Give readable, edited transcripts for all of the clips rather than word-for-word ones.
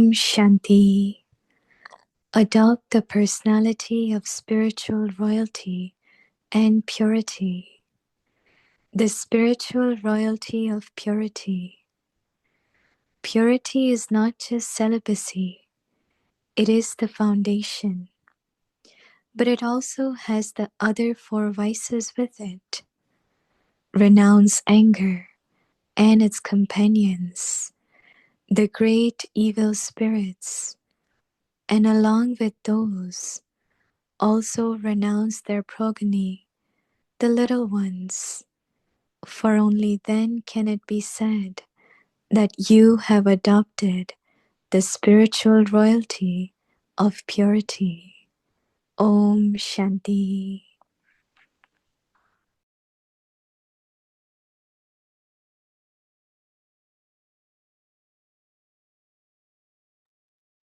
Om Shanti. Adopt the personality of spiritual royalty and purity. The spiritual royalty of purity. Purity is not just celibacy, it is the foundation, but it also has the other four vices with it. Renounce anger and its companions, the great evil spirits, and along with those, also renounce their progeny, the little ones, for only then can it be said that you have adopted the spiritual royalty of purity. Om Shanti.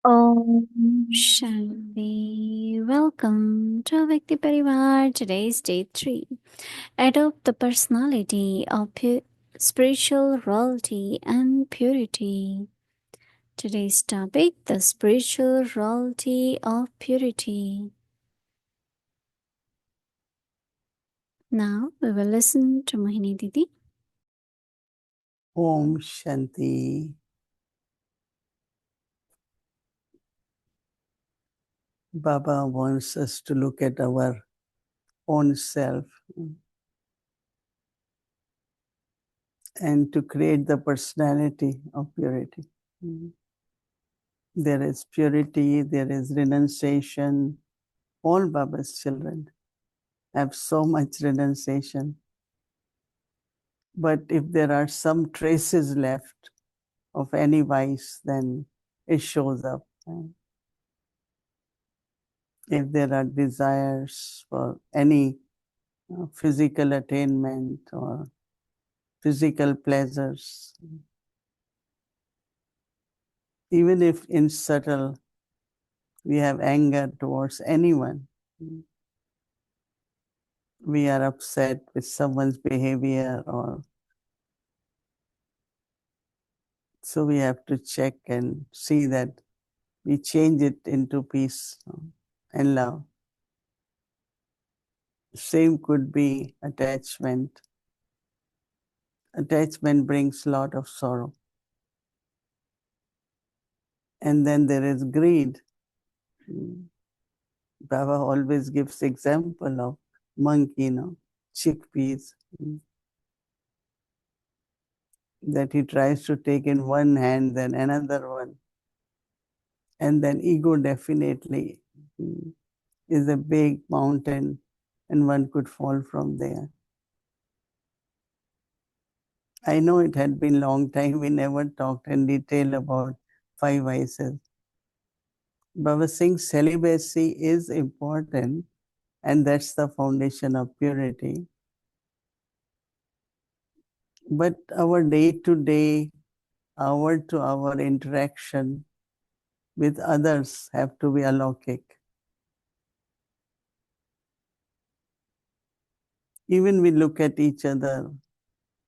Om Shanti. Welcome to Vikti Parivar. Today's day 3. Adopt the personality of spiritual royalty and purity. Today's topic, the spiritual royalty of purity. Now we will listen to Mohini Didi. Om Shanti. Baba wants us to look at our own self and to create the personality of purity. There is purity, there is renunciation. All Baba's children have so much renunciation. But if there are some traces left of any vice, then it shows up. If there are desires for any physical attainment or physical pleasures, even if in subtle we have anger towards anyone, we are upset with someone's behavior, or so we have to check and see that we change it into peace and love. Same could be attachment. Attachment brings a lot of sorrow. And then there is greed. Baba always gives example of monkey, chickpeas, that he tries to take in one hand, then another one. And then ego definitely is a big mountain and one could fall from there. I know it had been a long time, we never talked in detail about 5 vices. Baba Singh's celibacy is important, and that's the foundation of purity. But our day-to-day, hour-to-hour interaction with others have to be alaukic. Even we look at each other,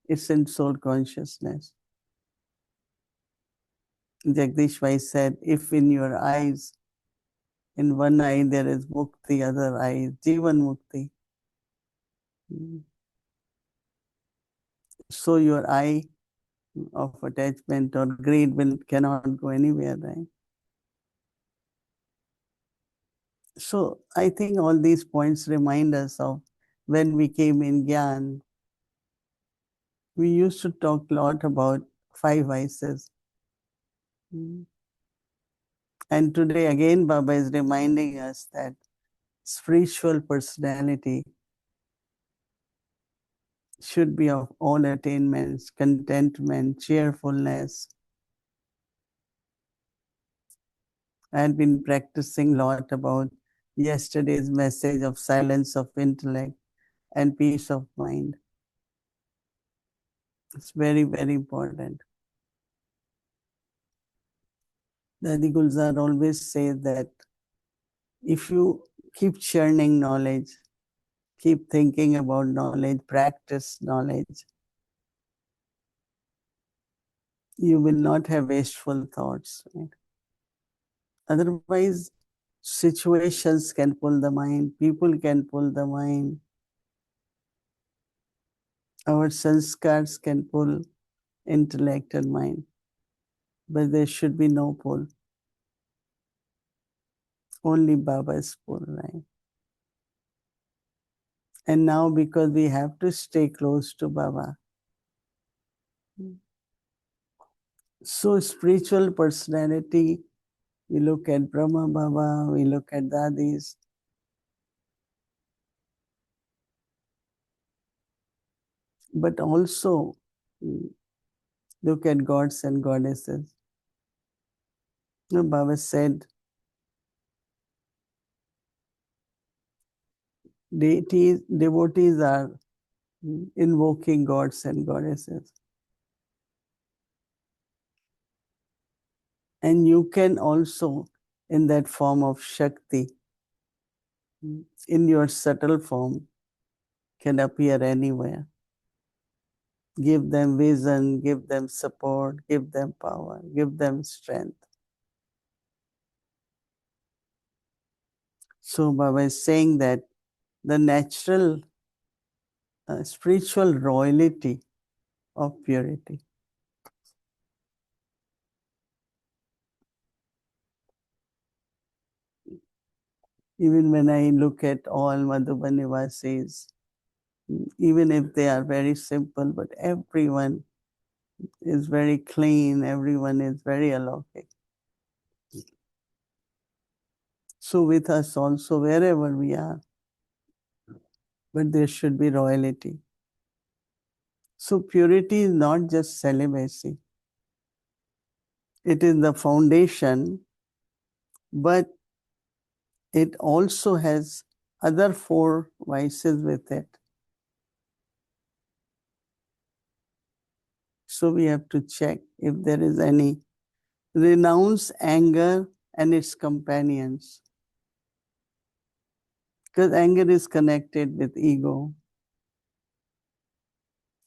it's in soul consciousness. Jagdish Vai said, if in your eyes, in one eye there is mukti, other eye is Jivan Mukti. So your eye of attachment or greed cannot go anywhere, right? So I think all these points remind us of when we came in Gyan. We used to talk a lot about 5 vices. And today again Baba is reminding us that spiritual personality should be of all attainments, contentment, cheerfulness. I had been practicing a lot about yesterday's message of silence of intellect and peace of mind. It's very, very important. Dadi Gulzar always says that if you keep churning knowledge, keep thinking about knowledge, practice knowledge, you will not have wasteful thoughts. Right? Otherwise, situations can pull the mind, people can pull the mind, our sanskars can pull intellect and mind, but there should be no pull. Only Baba's pull, right? And now, because we have to stay close to Baba, so spiritual personality, we look at Brahma Baba, we look at Dadis, but also look at gods and goddesses. Baba said, devotees are invoking gods and goddesses. And you can also, in that form of Shakti, in your subtle form, can appear anywhere. Give them vision, give them support, give them power, give them strength. So Baba is saying that the natural spiritual royalty of purity. Even when I look at all Madhuban Nivasis, even if they are very simple, but everyone is very clean, everyone is very alokik. So with us also, wherever we are, but there should be royalty. So purity is not just celibacy. It is the foundation, but it also has other 4 vices with it. So we have to check if there is any. Renounce anger and its companions. Because anger is connected with ego.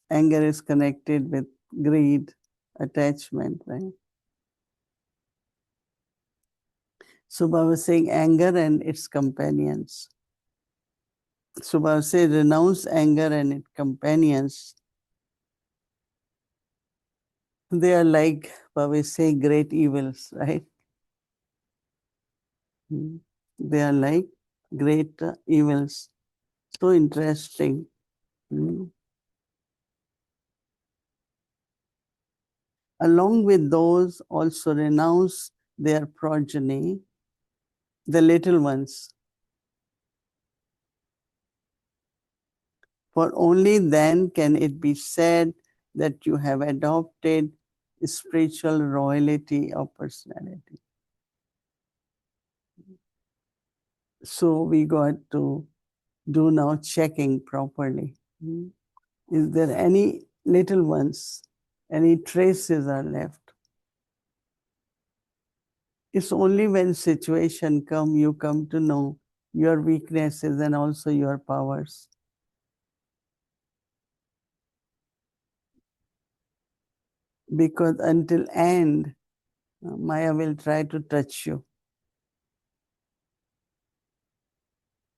Anger is connected with greed, attachment, right? So Baba was saying anger and its companions. So Baba said renounce anger and its companions. They are like, Baba say, great evils, right? They are like great evils. So interesting. Along with those, also renounce their progeny, the little ones. For only then can it be said that you have adopted spiritual royalty of personality. So we got to do now checking properly. Is there any little ones, any traces are left? It's only when situation come, you come to know your weaknesses and also your powers. Because until end, Maya will try to touch you.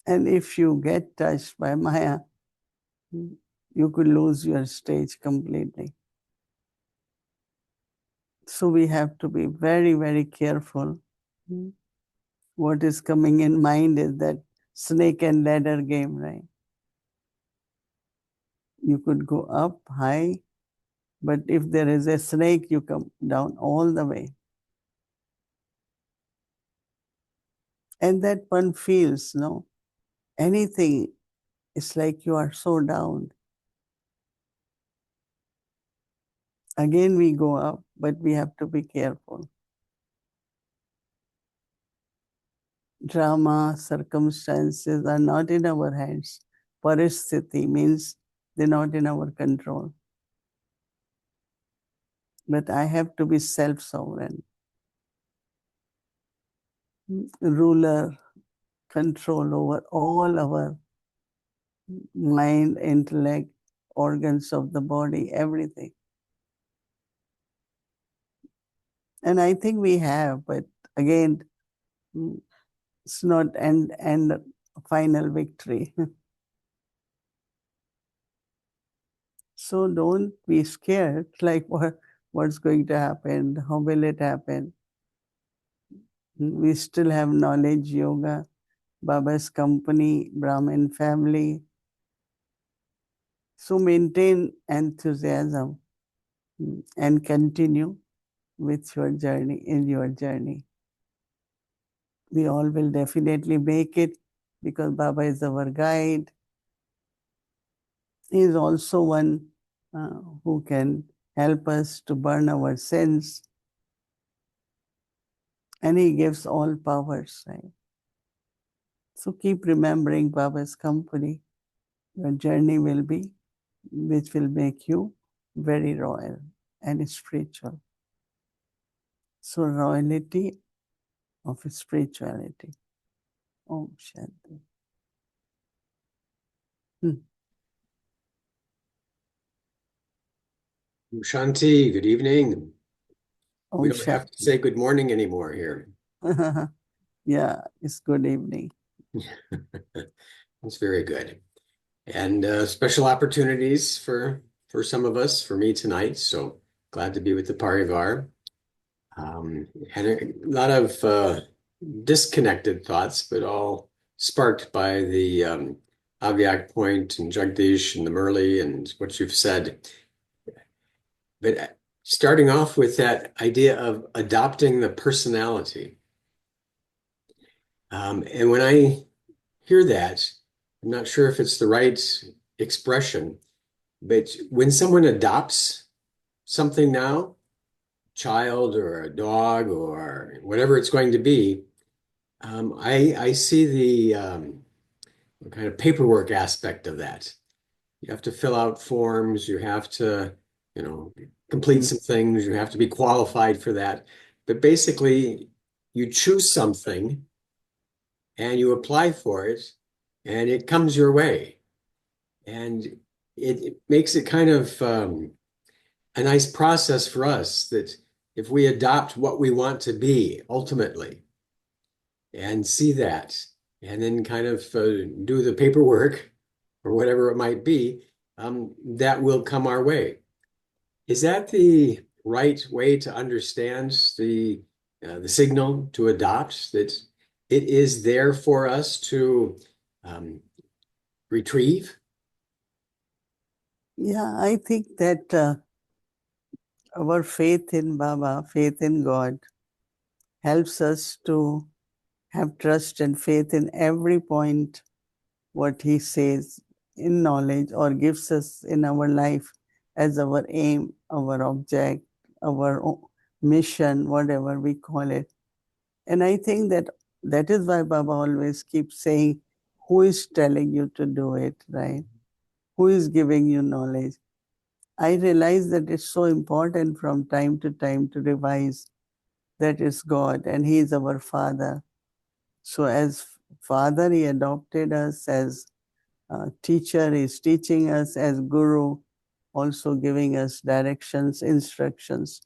And if you get touched by Maya, you could lose your stage completely. So we have to be very, very careful. What is coming in mind is that snake and ladder game, right? You could go up high, but if there is a snake, you come down all the way. And that one feels, no, anything, it's like you are so down. Again, we go up, but we have to be careful. Drama, circumstances are not in our hands. Paristhiti means they're not in our control. But I have to be self-sovereign. Ruler, control over all our mind, intellect, organs of the body, everything. And I think we have, but again, It's not and final victory. So don't be scared, like what's going to happen, how will it happen. We still have knowledge, yoga, Baba's company, Brahmin family. So maintain enthusiasm and continue with your journey, in your journey. We all will definitely make it because Baba is our guide. He is also one who can help us to burn our sins. And he gives all powers, right? So keep remembering Baba's company. Your journey will be, which will make you very royal and spiritual. So royalty of spirituality. Om Shanti. Shanti, good evening. Om We don't have to say good morning anymore here. Yeah, it's good evening. That's very good. And special opportunities for some of us, for me tonight. So glad to be with the Parivar. And a lot of disconnected thoughts, but all sparked by the Avyak point and Jagdish and the Murli and what you've said. But starting off with that idea of adopting the personality. And when I hear that, I'm not sure if it's the right expression, but when someone adopts something now, child or a dog or whatever it's going to be, I see the kind of paperwork aspect of that. You have to fill out forms, you have to, complete some things, you have to be qualified for that. But basically, you choose something and you apply for it, and it comes your way. And it makes it kind of a nice process for us that if we adopt what we want to be ultimately and see that, and then kind of do the paperwork or whatever it might be, that will come our way. Is that the right way to understand the signal to adopt, that it is there for us to retrieve? Yeah, I think that our faith in Baba, faith in God, helps us to have trust and faith in every point what he says in knowledge or gives us in our life as our aim, our object, our mission, whatever we call it. And I think that is why Baba always keeps saying, who is telling you to do it, right? Who is giving you knowledge? I realize that it's so important from time to time to revise that it's God and He is our Father. So as Father, He adopted us, as teacher is teaching us, as Guru also giving us directions, instructions.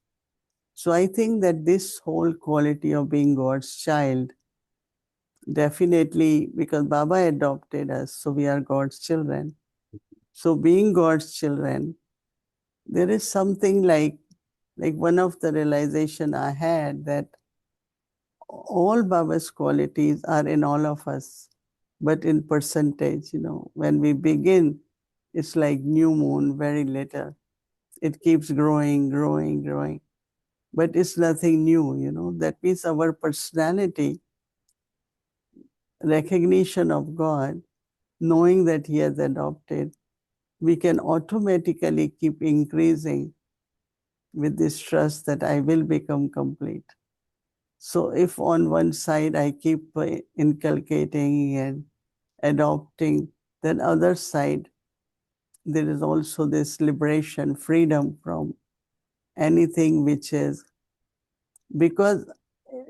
So I think that this whole quality of being God's child, definitely because Baba adopted us, so we are God's children. So being God's children, there is something like one of the realization I had that all Baba's qualities are in all of us, but in percentage, when we begin, it's like new moon, very little. It keeps growing, growing, growing, but it's nothing new. That means our personality, recognition of God, knowing that He has adopted, we can automatically keep increasing with this trust that I will become complete. So if on one side I keep inculcating and adopting, then other side, there is also this liberation, freedom from anything which is, because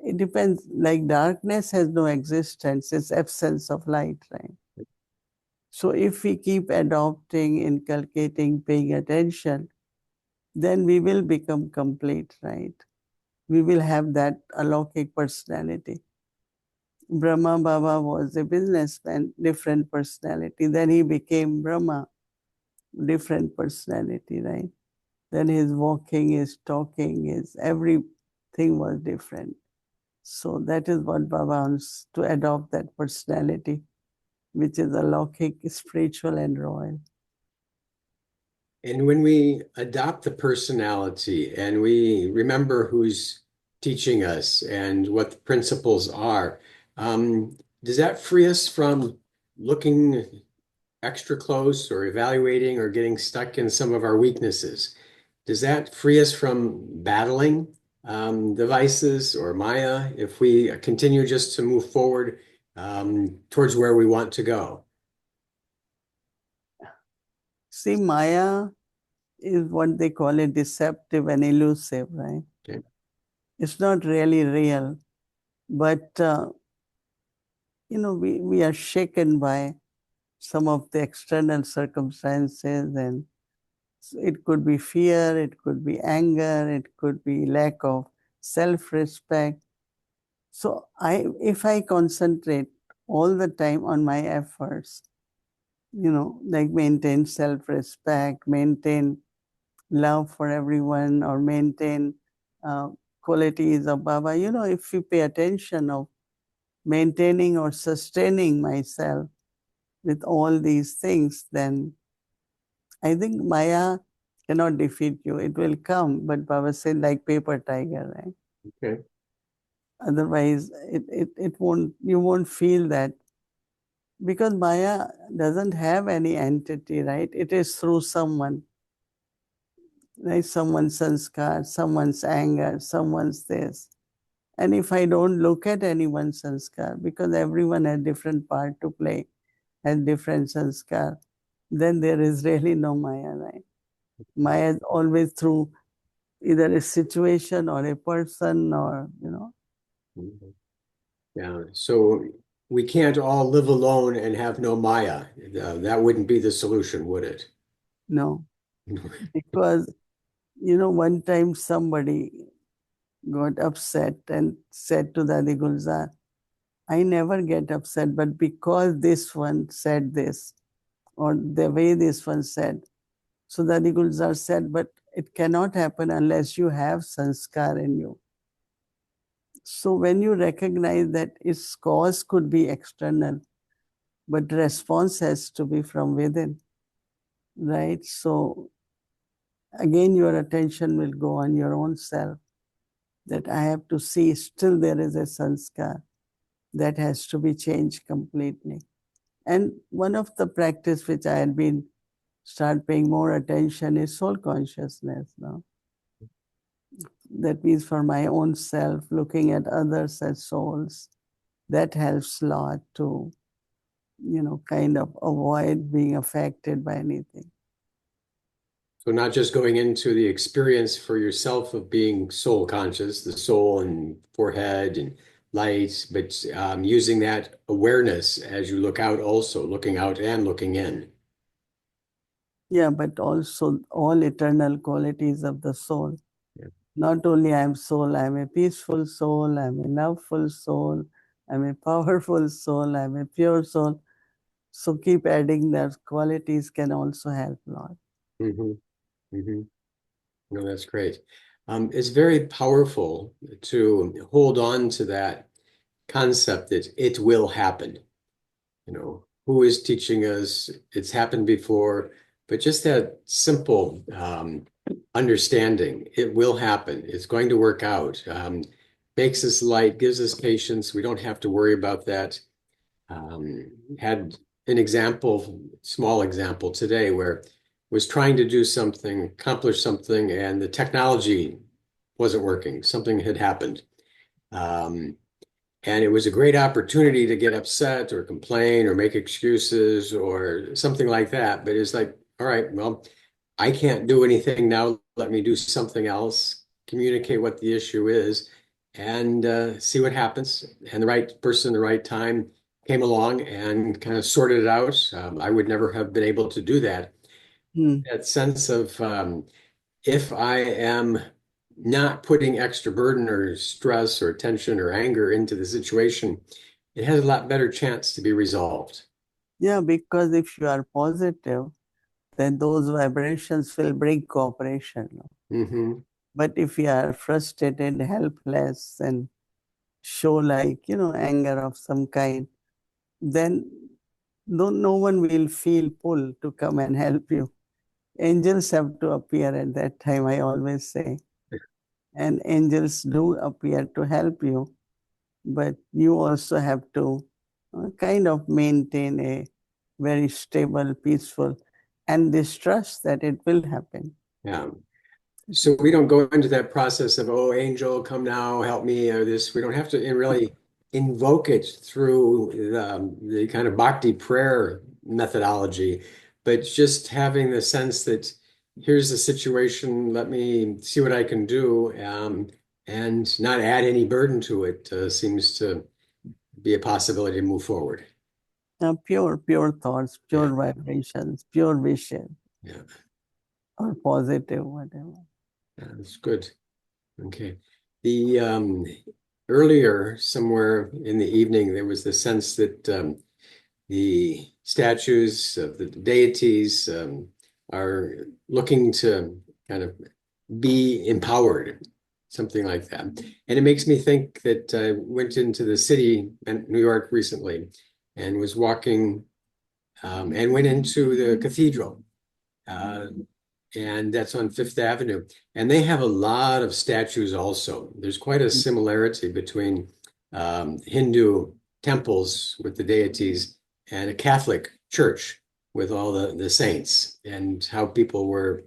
it depends, like darkness has no existence, it's absence of light, right? So if we keep adopting, inculcating, paying attention, then we will become complete, right? We will have that alaukic personality. Brahma Baba was a businessman, different personality. Then he became Brahma, different personality, right? Then his walking, his talking, his everything was different. So that is what Baba wants, to adopt that personality, which is alaukic, spiritual, and royal. And when we adopt the personality and we remember who's teaching us and what the principles are, does that free us from looking extra close or evaluating or getting stuck in some of our weaknesses? Does that free us from battling the vices or Maya if we continue just to move forward towards where we want to go? See, Maya is what they call it, deceptive and elusive, right? Okay. It's not really real, but we are shaken by some of the external circumstances, and it could be fear, it could be anger, it could be lack of self-respect. So if I concentrate all the time on my efforts, like maintain self-respect, maintain love for everyone, or maintain qualities of Baba, if you pay attention of maintaining or sustaining myself with all these things, then I think Maya cannot defeat you. It will come, but Baba said, like paper tiger, right? Okay. Otherwise, it won't. You won't feel that, because Maya doesn't have any entity, right? It is through someone, right? Someone's sanskar, someone's anger, someone's this. And if I don't look at anyone's sanskar, because everyone has different part to play, has different sanskar, then there is really no Maya, right? Maya is always through either a situation or a person, or Mhm. Yeah. So we can't all live alone and have no Maya. That wouldn't be the solution, would it? no. Because one time somebody got upset and said to Dadi Gulzar, I never get upset, but because this one said this, or the way this one said. So Dadi Gulzar said, but it cannot happen unless you have sanskar in you. So when you recognize that its cause could be external, but response has to be from within, right? So again, your attention will go on your own self, that I have to see still there is a sanskar that has to be changed completely. And one of the practice which I had been start paying more attention is soul consciousness now. That means for my own self, looking at others as souls, that helps a lot to, kind of avoid being affected by anything. So not just going into the experience for yourself of being soul conscious, the soul and forehead and light, but using that awareness as you look out, also looking out and looking in. Yeah, but also all eternal qualities of the soul. Yeah. Not only I am soul, I am a peaceful soul, I am a loveful soul, I am a powerful soul, I am a pure soul. So keep adding those qualities can also help a lot. Mm-hmm. Mm-hmm. No, that's great. It's very powerful to hold on to that concept that it will happen. Who is teaching us? It's happened before, but just that simple understanding, it will happen. It's going to work out. Makes us light, gives us patience. We don't have to worry about that. Had an example, small example today where was trying to do something, accomplish something, and the technology wasn't working. Something had happened. And it was a great opportunity to get upset or complain or make excuses or something like that. But it's like, all right, well, I can't do anything now. Let me do something else, communicate what the issue is, and see what happens. And the right person, the right time came along and kind of sorted it out. I would never have been able to do that. That sense of if I am not putting extra burden or stress or tension or anger into the situation, it has a lot better chance to be resolved. Yeah, because if you are positive, then those vibrations will bring cooperation. Mm-hmm. But if you are frustrated, helpless, and show like, anger of some kind, then no one will feel pull to come and help you. Angels have to appear at that time, I always say. And angels do appear to help you, but you also have to kind of maintain a very stable, peaceful, and distrust that it will happen. Yeah. So we don't go into that process of, oh, angel, come now, help me, or this. We don't have to really invoke it through the kind of bhakti prayer methodology, but just having the sense that here's the situation, let me see what I can do, and not add any burden to it seems to be a possibility to move forward. Pure thoughts, Yeah, pure vibrations, pure wishes, yeah, or positive, whatever. that's good. Okay. The earlier somewhere in the evening, there was the sense that the statues of the deities are looking to kind of be empowered, something like that. And it makes me think that I went into the city in New York recently and was walking and went into the cathedral. And that's on Fifth Avenue. And they have a lot of statues also. There's quite a similarity between Hindu temples with the deities and a Catholic church with all the saints and how people were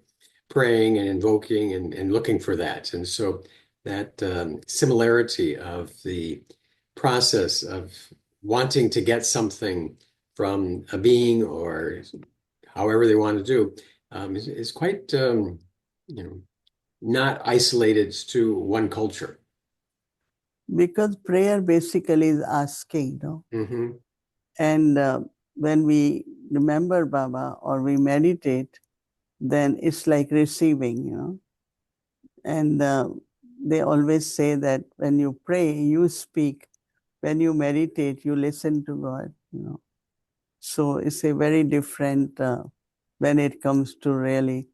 praying and invoking and looking for that. And so that similarity of the process of wanting to get something from a being or however they want to do is quite, not isolated to one culture. Because prayer basically is asking, Mm-hmm. And when we remember Baba or we meditate, then it's like receiving. And they always say that when you pray, you speak. When you meditate, you listen to God. So it's a very different when it comes to really.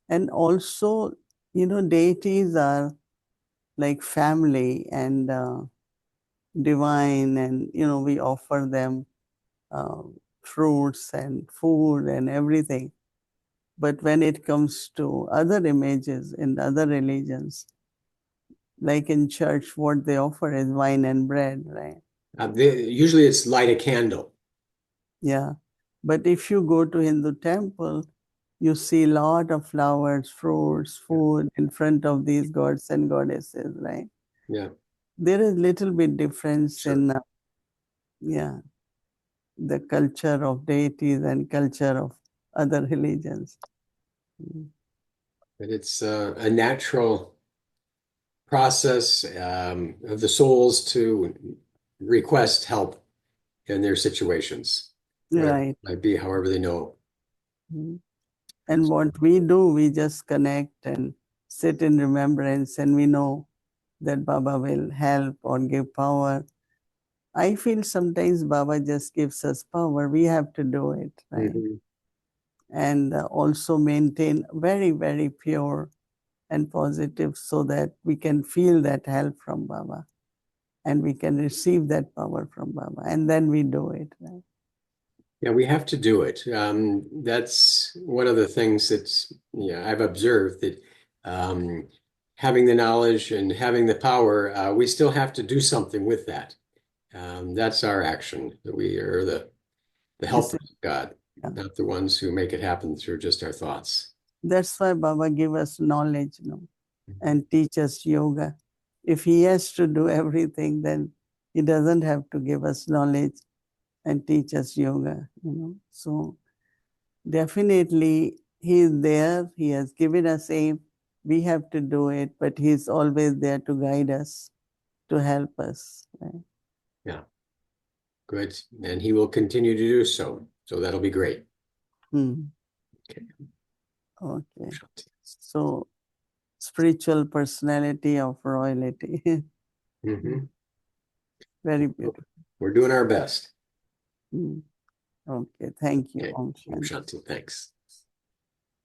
And also, deities are like family and divine, and, we offer them uh, fruits and food and everything. But when it comes to other images in other religions, like in church, what they offer is wine and bread, right? Usually it's light a candle. Yeah. But if you go to Hindu temple, you see a lot of flowers, fruits, food in front of these gods and goddesses, right? Yeah, There is little bit difference sure. in, yeah, the culture of deities and culture of other religions. Mm. But it's a natural process of the souls to request help in their situations, whatever it Right. might be, however they know. Mm. And what we do, we just connect and sit in remembrance, and we know that Baba will help or give power. I feel sometimes Baba just gives us power. We have to do it, right? Mm-hmm. And also maintain very, very pure and positive so that we can feel that help from Baba and we can receive that power from Baba. And then we do it, right? Yeah, we have to do it. That's one of the things that's, I've observed that having the knowledge and having the power, we still have to do something with that. That's our action. That we are the This helpers is, of God, yeah. not the ones who make it happen through just our thoughts. That's why Baba give us knowledge, and teach us yoga. If he has to do everything, then he doesn't have to give us knowledge and teach us yoga. So definitely he is there. He has given us aim. We have to do it, but he's always there to guide us, to help us. Right? Yeah, good. And he will continue to do so. So that'll be great. Hmm. Okay. Okay. So spiritual personality of royalty. Mm-hmm. Very beautiful. We're doing our best. Okay, thank you. Okay. Om Shanti. Shanti, thanks.